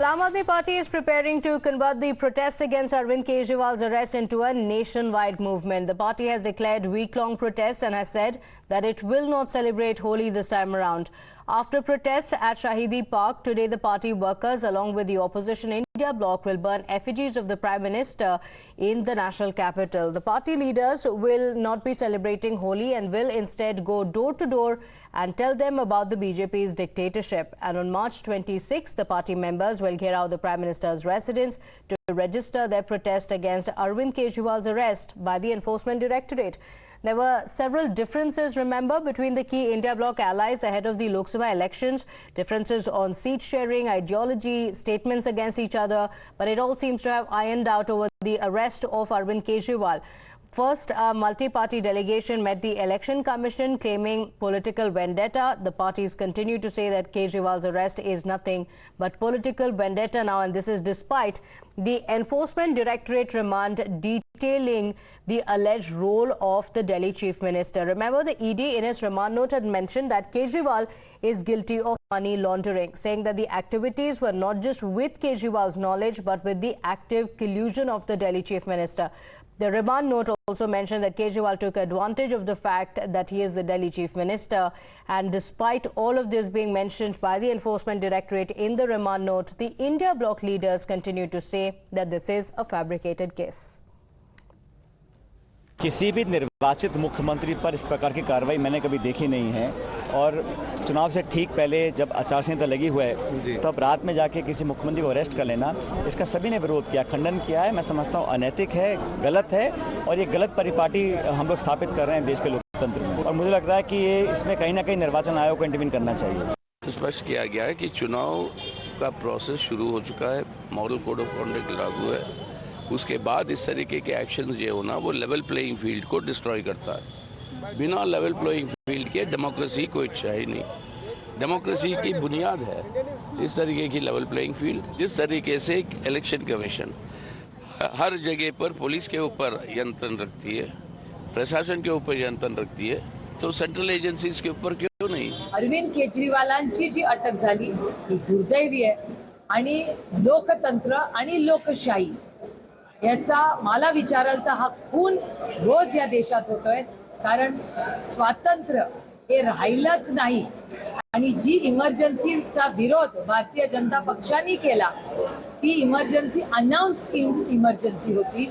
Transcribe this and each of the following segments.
Aam Aadmi Party is preparing to convert the protest against Arvind Kejriwal's arrest into a nationwide movement. The party has declared week-long protests and has said that it will not celebrate Holi this time around. After protests at Shahidi Park, today the party workers along with the opposition India bloc will burn effigies of the Prime Minister in the national capital. The party leaders will not be celebrating Holi and will instead go door to door and tell them about the BJP's dictatorship. And on March 26, the party members will घेराव the Prime Minister's residence to register their protest against Arvind Kejriwal's arrest by the Enforcement Directorate. There were several differences, remember, between the key India bloc allies ahead of the Lok Sabha elections. Differences on seat sharing, ideology, statements against each other. But it all seems to have ironed out over the arrest of Arvind Kejriwal. First, a multi-party delegation met the Election Commission claiming political vendetta. The parties continue to say that Kejriwal's arrest is nothing but political vendetta now, and this is despite the Enforcement Directorate remand detailing the alleged role of the Delhi Chief Minister. Remember, the ED in its remand note had mentioned that Kejriwal is guilty of money laundering, saying that the activities were not just with Kejriwal's knowledge but with the active collusion of the Delhi Chief Minister. The remand note also mentioned that Kejriwal took advantage of the fact that he is the Delhi Chief Minister. And despite all of this being mentioned by the Enforcement Directorate in the remand note, the India bloc leaders continue to say that this is a fabricated case. किसी भी निर्वाचित मुख्यमंत्री पर इस प्रकार की कार्रवाई मैंने कभी देखी नहीं है और चुनाव से ठीक पहले जब आचार संहिता लगी हुआ है तब रात में जाके किसी मुख्यमंत्री को अरेस्ट कर लेना, इसका सभी ने विरोध किया, खंडन किया है। मैं समझता हूँ अनैतिक है, गलत है और ये गलत परिपाटी हम लोग स्थापित कर रहे हैं देश के लोकतंत्र में। और मुझे लगता है कि ये इसमें कहीं ना कहीं निर्वाचन आयोग को इंटरवीन करना चाहिए। स्पष्ट किया गया है कि चुनाव का प्रोसेस शुरू हो चुका है, मॉडल कोड ऑफ कॉन्डक्ट लागू है, उसके बाद इस तरीके के एक्शंस जो होना वो लेवल प्लेइंग फील्ड को डिस्ट्रॉय करता है। बिना लेवल प्लेइंग फील्ड के डेमोक्रेसी कोई इच्छा ही नहीं। डेमोक्रेसी की बुनियाद है इस तरीके की लेवल प्लेइंग फील्ड। जिस तरीके से इलेक्शन कमीशन हर जगह पर पुलिस के ऊपर नियंत्रण रखती है, प्रशासन के ऊपर नियंत्रण रखती है, तो सेंट्रल एजेंसीज के ऊपर क्यों नहीं? अरविंद केजरीवालांची जी अटक झाली ही दुर्दैवी आहे आणि लोकतंत्र आणि लोकशाही याचा मला विचाराल तर हा खून रोज या देशात होतोय। कारण स्वातंत्र्य हे राहिलंच नाही आणि जी इमर्जन्सीचा विरोध भारतीय जनता पक्षाने केला ती इमर्जन्सी अनाउन्स्ड इमर्जन्सी होती।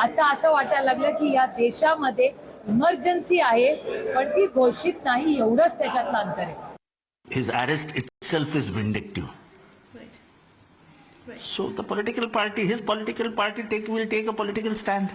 आता असं वाटायला लागलं की या देशामध्ये इमर्जन्सी आहे पण ती घोषित नाही, एवढंच त्याच्यातलं अंतर आहे। His arrest itself is vindictive. So the political party, his political party will take a political stand.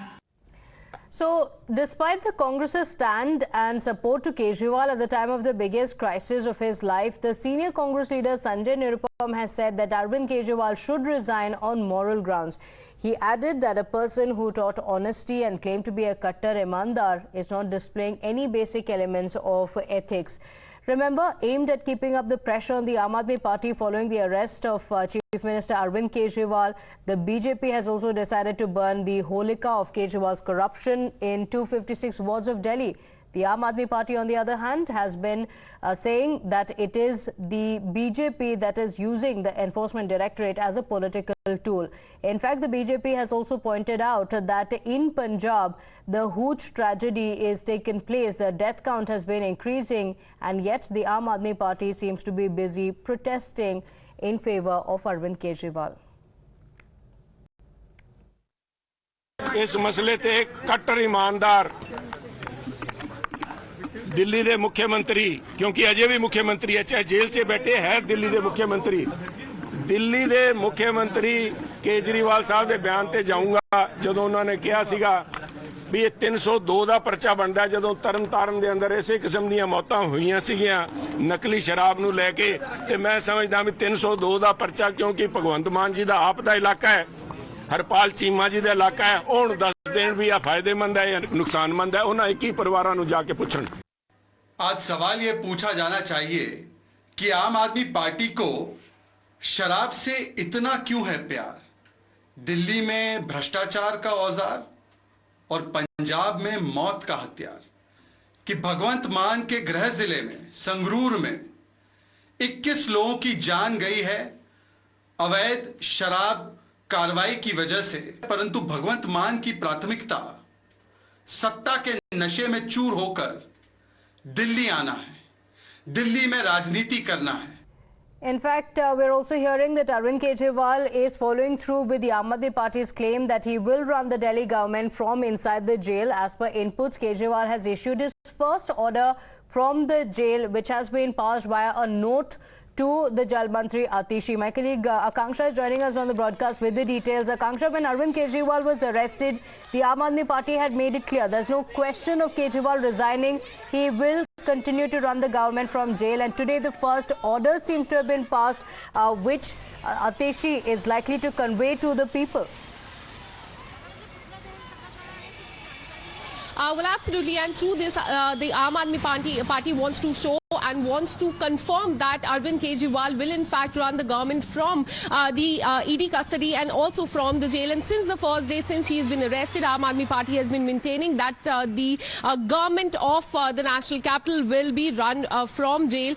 So, despite the Congress's stand and support to Kejriwal at the time of the biggest crisis of his life, the senior Congress leader Sanjay Nirupam has said that Arvind Kejriwal should resign on moral grounds. He added that a person who taught honesty and claimed to be a Kattar Imandar is not displaying any basic elements of ethics. Remember, aimed at keeping up the pressure on the Aam Aadmi Party following the arrest of Chief Minister Arvind Kejriwal, the BJP has also decided to burn the holika of Kejriwal's corruption in 256 wards of Delhi. The Aam Aadmi Party, on the other hand, has been saying that it is the BJP that is using the Enforcement Directorate as a political tool. In fact, the BJP has also pointed out that in Punjab, the Hooch tragedy is taken place. The death count has been increasing, and yet the Aam Aadmi Party seems to be busy protesting in favor of Arvind Kejriwal. इस मसले ते कट्टर ईमानदार दिल्ली के मुख्यमंत्री, क्योंकि अजय भी मुख्यमंत्री है, चाहे जेल से बैठे हैं दिल्ली के मुख्यमंत्री केजरीवाल साहब के बयान ते जाऊंगा जदों उन्होंने कहा सीगा भी ये 302 का परचा बनता है। जदों तरन तारण के अंदर इसे किस्म दी मौतां हुईयां सीगियां नकली शराब नूं लैके, ते मैं समझदा भी 302 का परचा क्योंकि भगवंत मान जी का आप का इलाका है, हरपाल चीमा जी का इलाका है, हुण दस देण भी आ फायदेमंद है या नुकसानमंद है, उन्हां 21 परिवारां नूं जाके पुछण। आज सवाल ये पूछा जाना चाहिए कि आम आदमी पार्टी को शराब से इतना क्यों है प्यार? दिल्ली में भ्रष्टाचार का औजार और पंजाब में मौत का हथियार, कि भगवंत मान के गृह जिले में संगरूर में 21 लोगों की जान गई है अवैध शराब कार्रवाई की वजह से, परंतु भगवंत मान की प्राथमिकता सत्ता के नशे में चूर होकर दिल्ली आना है, दिल्ली में राजनीति करना है। In fact, we're also hearing that Arvind Kejriwal is following through with the Aam Aadmi Party's claim that he will run the Delhi government from inside the jail. As per inputs, Kejriwal has issued his first order from the jail, which has been passed via a note to the Jal Mantri Atishi. My colleague Akanksha is joining us on the broadcast with the details. Akanksha, when Arvind Kejriwal was arrested, the Aam Aadmi Party had made it clear there's no question of Kejriwal resigning. He will continue to run the government from jail, and today the first order seems to have been passed, which Atishi is likely to convey to the people. Well, absolutely, and through this, the Aam Aadmi Party wants to show and wants to confirm that Arvind Kejriwal will in fact run the government from the ED custody and also from the jail. And since the first day, since he has been arrested, Aam Aadmi Party has been maintaining that the government of the national capital will be run from jail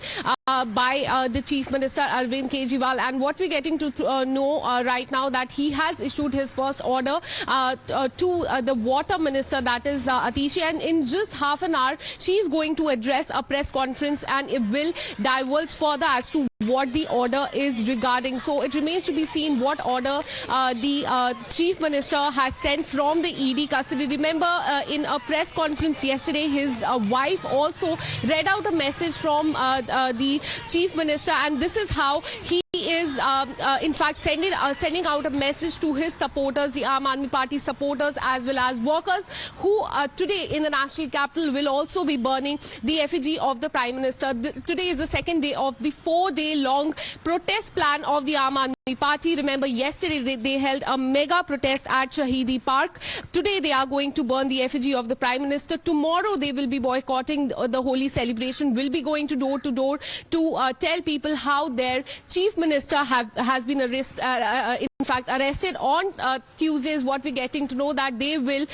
by the Chief Minister Arvind Kejriwal. And what we're getting to know right now, that he has issued his first order to the Water Minister, that is Atishi, and in just half an hour she is going to address a press conference and it will divulge further as to what the order is regarding. So it remains to be seen what order the Chief Minister has sent from the ED custody. Remember, in a press conference yesterday, his wife also read out a message from the Chief Minister, and this is how he is in fact sending out a message to his supporters, the Aam Aadmi Party supporters as well as workers, who today in the national capital will also be burning the effigy of the Prime Minister. Today is the second day of the 4-day-long protest plan of the Aam Aadmi Party. Remember, yesterday they held a mega protest at Shahidi Park. Today they are going to burn the effigy of the Prime Minister. Tomorrow they will be boycotting the Holi celebration, will be going to door to tell people how their Chief Minister has been arrested on Tuesdays. What we're getting to know, that they will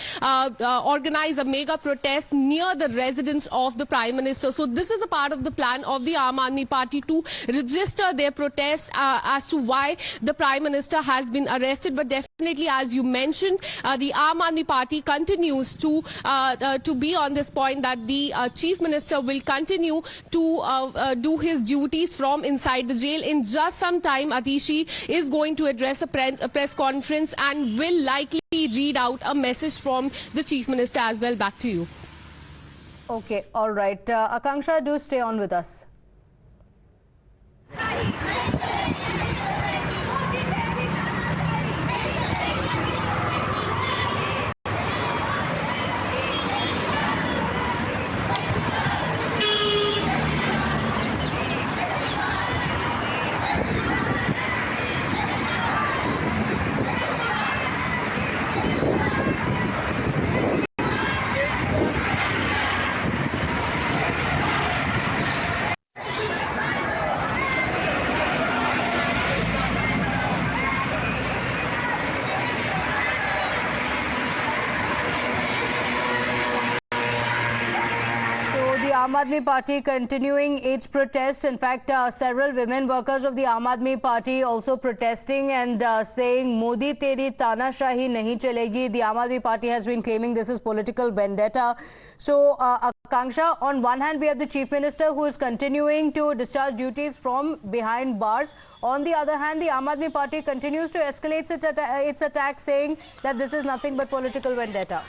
organize a mega protest near the residence of the Prime Minister. So this is a part of the plan of the Aam Aadmi Party to register their protest as to why the Prime Minister has been arrested. But definitely, as you mentioned, the Aam Aadmi Party continues to be on this point, that the Chief Minister will continue to do his duties from inside the jail. In just some time, Atishi is going to address a press conference and will likely read out a message from the Chief Minister as well. Back to you. Okay, all right. Akanksha, do stay on with us. Aam Aadmi Party continuing its protest. In fact, several women workers of the Aam Aadmi Party also protesting and saying, Modi teri tanashahi nahi chalegi. The Aam Aadmi Party has been claiming this is political vendetta. So, Akanksha, on one hand, we have the Chief Minister who is continuing to discharge duties from behind bars. On the other hand, the Aam Aadmi Party continues to escalate its attack, saying that this is nothing but political vendetta.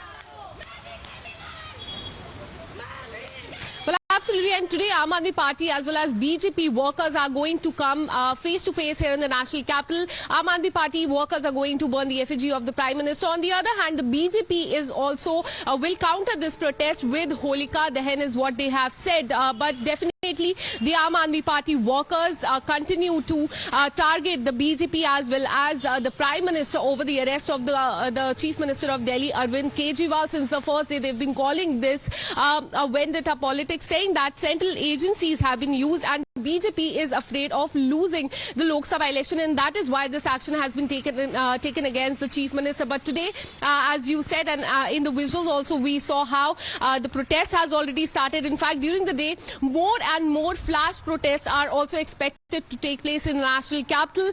Well, absolutely, and today Aam Aadmi Party as well as BJP workers are going to come face to face here in the national capital. Aam Aadmi Party workers are going to burn the effigy of the Prime Minister. On the other hand, the BJP is also will counter this protest with Holika Dahan, is what they have said. But definitely the Aam Aadmi Party workers continue to target the BJP as well as the Prime Minister over the arrest of the Chief Minister of Delhi, Arvind Kejriwal. Since the first day, they've been calling this a vendetta politics, saying that central agencies have been used and BJP is afraid of losing the Lok Sabha election, and that is why this action has been taken against the Chief Minister. But today, as you said, and in the visuals also, we saw how the protest has already started. In fact, during the day, more and more flash protests are also expected to take place in the national capital.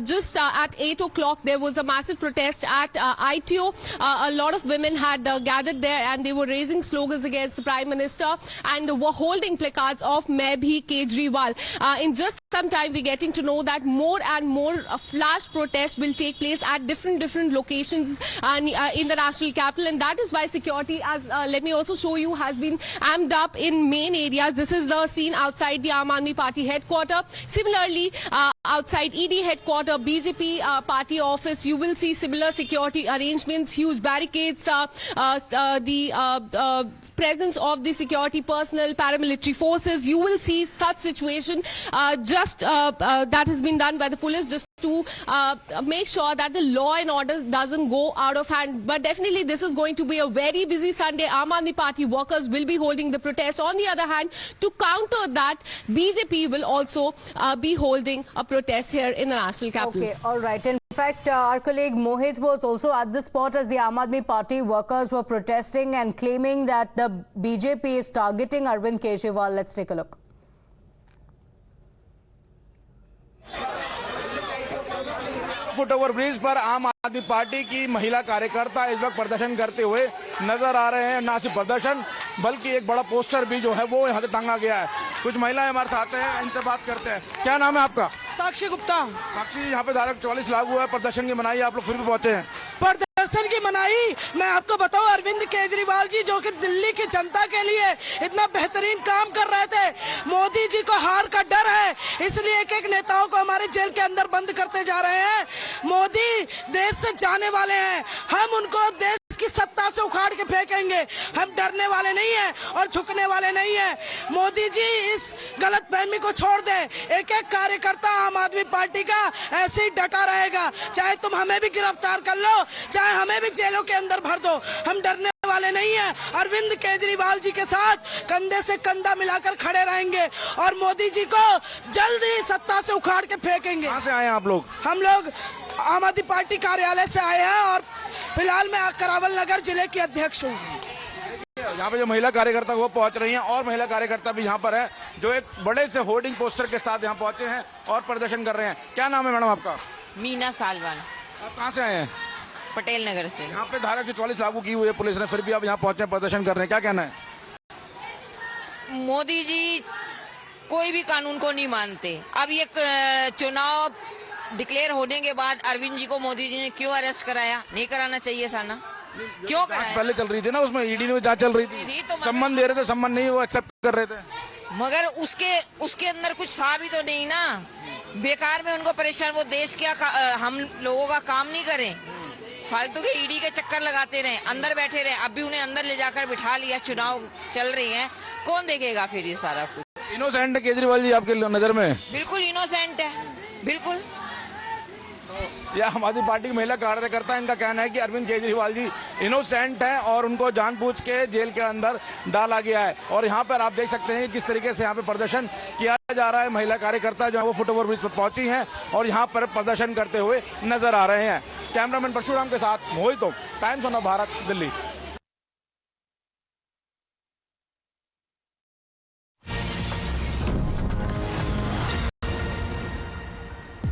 Just at 8 o'clock, there was a massive protest at ITO. A lot of women had gathered there, and they were raising slogans against the Prime Minister and were holding placards of Main Bhi Kejriwal. In just some time, we're getting to know that more and more flash protests will take place at different locations in the national capital, and that is why security, as let me also show you, has been amped up in main areas. This is the scene outside the Aam Aadmi Party headquarters. Similarly, outside ED headquarters, BJP party office, you will see similar security arrangements, huge barricades, the presence of the security personnel, paramilitary forces. You will see such situation that has been done by the police just to make sure that the law and order doesn't go out of hand. But definitely this is going to be a very busy Sunday. Aam Aadmi Party workers will be holding the protest. On the other hand, to counter that, BJP will also be holding a protest here in the national capital. Okay, all right. In fact, our colleague Mohit was also at the spot as the Aam Aadmi Party workers were protesting and claiming that the BJP is targeting Arvind Kejriwal. Let's take a look. Foot over bridge पर आम आदमी party की महिला कार्यकर्ता इस वक्त प्रदर्शन करते हुए नजर आ रहे हैं। ना सिर्फ प्रदर्शन बल्कि एक बड़ा पोस्टर भी जो है वो यहाँ से टांगा गया है। कुछ महिलाएं हमारे साथ हैं, इनसे बात करते हैं। क्या नाम है आपका? साक्षी गुप्ता। साक्षी, यहाँ पे धारा 44 लागू है, प्रदर्शन की मनाही, आप लोग फिर भी पहुंचे हैं। प्रदर्शन की मनाही मैं आपको बताऊं, अरविंद केजरीवाल जी जो कि दिल्ली की जनता के लिए इतना बेहतरीन काम कर रहे थे, मोदी जी को हार का डर है, इसलिए एक एक नेताओं को हमारे जेल के अंदर बंद करते जा रहे हैं। मोदी देश से जाने वाले हैं, हम उनको देश की सत्ता से उखाड़ के फेंकेंगे। हम डरने वाले नहीं हैं और झुकने वाले नहीं हैं। मोदी जी इस गलतफहमी को छोड़ दे। एक एक कार्यकर्ता आम आदमी पार्टी का ऐसे ही डटा रहेगा, चाहे तुम हमें भी गिरफ्तार कर लो, चाहे हमें भी जेलों के अंदर भर दो, हम डरने वाले नहीं हैं। अरविंद केजरीवाल जी के साथ कंधे से कंधा मिलाकर खड़े रहेंगे और मोदी जी को जल्द ही सत्ता से उखाड़ के फेंकेंगे। कहाँ से आए हैं आप लोग? हम लोग आम आदमी पार्टी कार्यालय से आए हैं और फिलहाल मैं करावल नगर जिले की अध्यक्ष हूँ। यहाँ पे जो महिला कार्यकर्ता वो पहुंच रही हैं और महिला कार्यकर्ता भी यहाँ पर है जो एक बड़े से होर्डिंग पोस्टर के साथ यहाँ पहुंचे हैं और प्रदर्शन कर रहे हैं। क्या नाम है मैडम आपका? मीना सालवान। आप कहाँ से आए हैं? पटेल नगर से। यहाँ पे धारा 44 लागू की हुई है पुलिस ने, फिर भी आप यहाँ पहुंचे प्रदर्शन कर रहे हैं, क्या कहना है? मोदी जी कोई भी कानून को नहीं मानते। अब ये चुनाव डिक्लेयर होने के बाद अरविंद जी को मोदी जी ने क्यों अरेस्ट कराया? नहीं कराना चाहिए था ना, क्यों कराया? पहले चल रही थी ना, उसमें ईडी में जांच चल रही थी, तो सम्मान दे रहे थे, सम्मान नहीं वो एक्सेप्ट कर रहे थे, मगर उसके अंदर कुछ साबित तो नहीं ना। बेकार में उनको परेशान, वो देश क्या हम लोगों का काम नहीं करें, फालतू के ईडी के चक्कर लगाते रहे, अंदर बैठे रहे। अब भी उन्हें अंदर ले जाकर बिठा लिया, चुनाव चल रही है, कौन देखेगा फिर ये सारा कुछ? इनोसेंट है केजरीवाल जी आपके नजर में? बिल्कुल इनोसेंट है, बिल्कुल। यह हमारी पार्टी की महिला कार्यकर्ता, इनका कहना है कि अरविंद केजरीवाल जी इनोसेंट हैं और उनको जानबूझ के जेल के अंदर डाला गया है। और यहाँ पर आप देख सकते हैं किस तरीके से यहाँ पे प्रदर्शन किया जा रहा है। महिला कार्यकर्ता जो है वो फुट ओवर ब्रिज पर पहुंची हैं और यहाँ पर प्रदर्शन करते हुए नजर आ रहे हैं। कैमरामैन परशुराम के साथ मोहित, टाइम्स ऑफ भारत, दिल्ली।